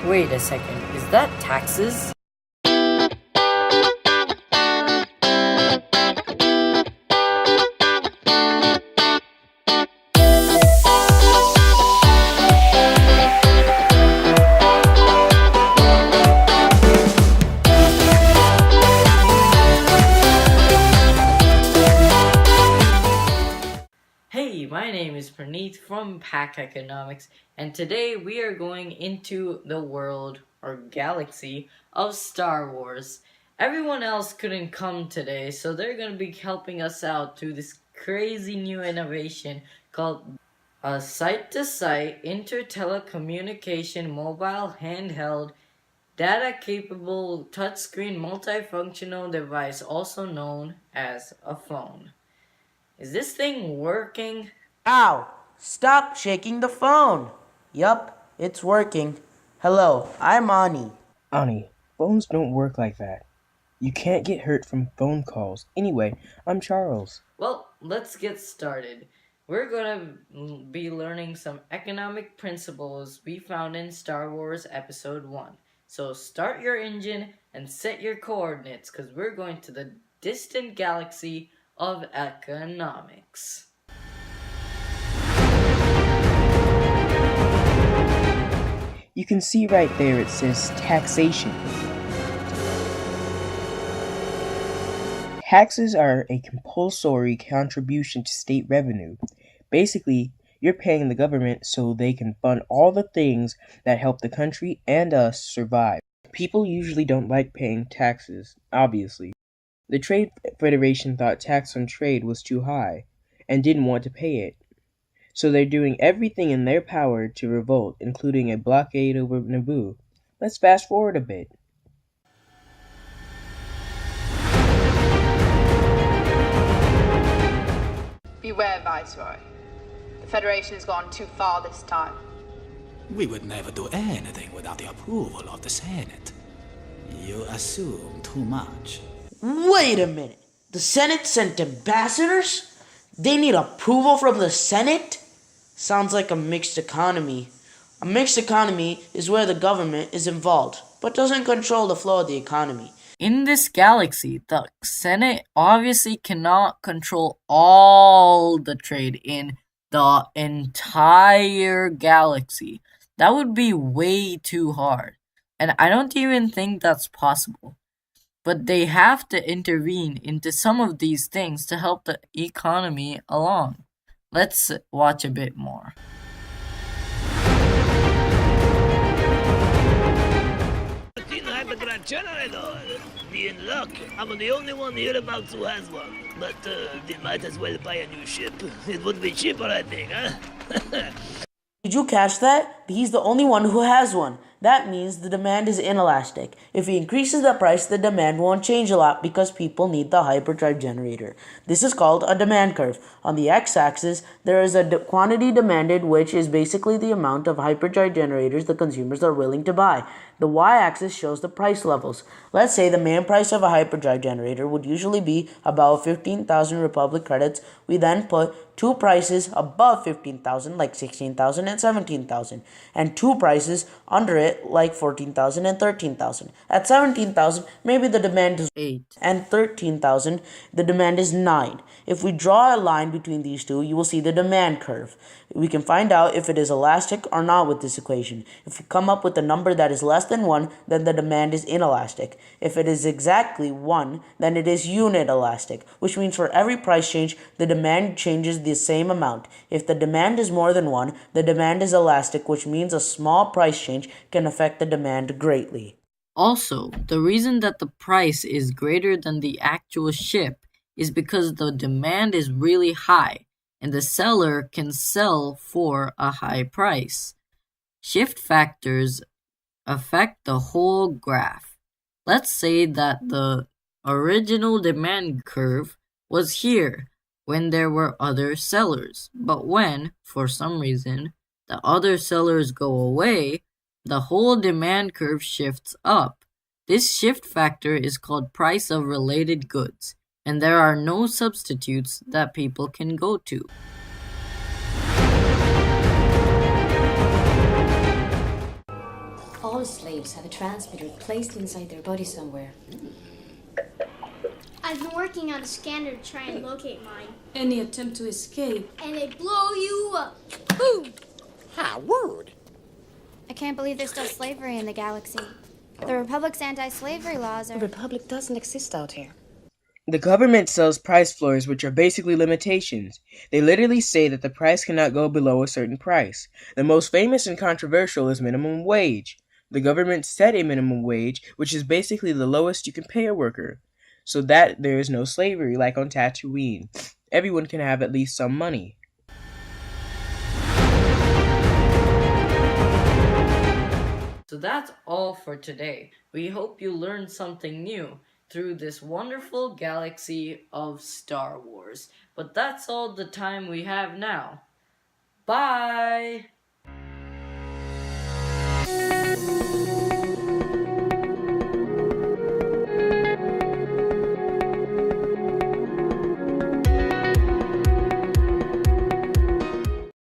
Wait a second, is that taxes? Hey, my name is Praneeth from Pack Economics, and today we are going into the world or galaxy of Star Wars. Everyone else couldn't come today, so they're going to be helping us out through this crazy new innovation called a site to site intertelecommunication mobile handheld data capable touchscreen multifunctional device, also known as a phone. Is this thing working? Ow! Stop shaking the phone! Yup, it's working. Hello, I'm Ani. Ani, phones don't work like that. You can't get hurt from phone calls. Anyway, I'm Charles. Well, let's get started. We're gonna be learning some economic principles we found in Star Wars Episode 1. So start your engine and set your coordinates, because we're going to the distant galaxy of economics. You can see right there it says taxation. Taxes are a compulsory contribution to state revenue. Basically, you're paying the government so they can fund all the things that help the country and us survive. People usually don't like paying taxes, obviously. The Trade Federation thought tax on trade was too high and didn't want to pay it. So they're doing everything in their power to revolt, including a blockade over Naboo. Let's fast forward a bit. Beware, Viceroy. The Federation has gone too far this time. We would never do anything without the approval of the Senate. You assume too much. Wait a minute. The Senate sent ambassadors? They need approval from the Senate? Sounds like a mixed economy. A mixed economy is where the government is involved, but doesn't control the flow of the economy. In this galaxy, the Senate obviously cannot control all the trade in the entire galaxy. That would be way too hard, and I don't even think that's possible. But they have to intervene into some of these things to help the economy along. Let's watch a bit more. I have the Grand Generator. Be in luck. I'm the only one hereabouts who has one. But they might as well buy a new ship. It would be cheaper, I think, huh? Did you catch that? He's the only one who has one. That means the demand is inelastic. If he increases the price, the demand won't change a lot because people need the hyperdrive generator. This is called a demand curve. On the x-axis, there is a quantity demanded, which is basically the amount of hyperdrive generators the consumers are willing to buy. The y-axis shows the price levels. Let's say the main price of a hyperdrive generator would usually be about 15,000 Republic credits. We then put two prices above 15,000 like 16,000 and 17,000 and two prices under it like 14,000 and 13,000. At 17,000 maybe the demand is 8. and 13,000 the demand is 9. If we draw a line between these two, you will see the demand curve. We can find out if it is elastic or not with this equation. If we come up with a number that is less than 1, then the demand is inelastic. If it is exactly 1, then it is unit elastic, which means for every price change, the demand changes the same amount. If the demand is more than 1, the demand is elastic, which means a small price change can affect the demand greatly. Also, the reason that the price is greater than the actual ship is because the demand is really high and the seller can sell for a high price. Shift factors affect the whole graph. Let's say that the original demand curve was here when there were other sellers, but when, for some reason, the other sellers go away, the whole demand curve shifts up. This shift factor is called price of related goods, and there are no substitutes that people can go to. All all slaves have a transmitter placed inside their body somewhere. I've been working on a scanner to try and locate mine. Any attempt to escape? And they blow you up. Boom! Howard! I can't believe there's still slavery in the galaxy. The Republic's anti-slavery laws are... The Republic doesn't exist out here. The government sells price floors, which are basically limitations. They literally say that the price cannot go below a certain price. The most famous and controversial is minimum wage. The government set a minimum wage, which is basically the lowest you can pay a worker, so that there is no slavery like on Tatooine. Everyone can have at least some money. So that's all for today. We hope you learned something new through this wonderful galaxy of Star Wars. But that's all the time we have now. Bye!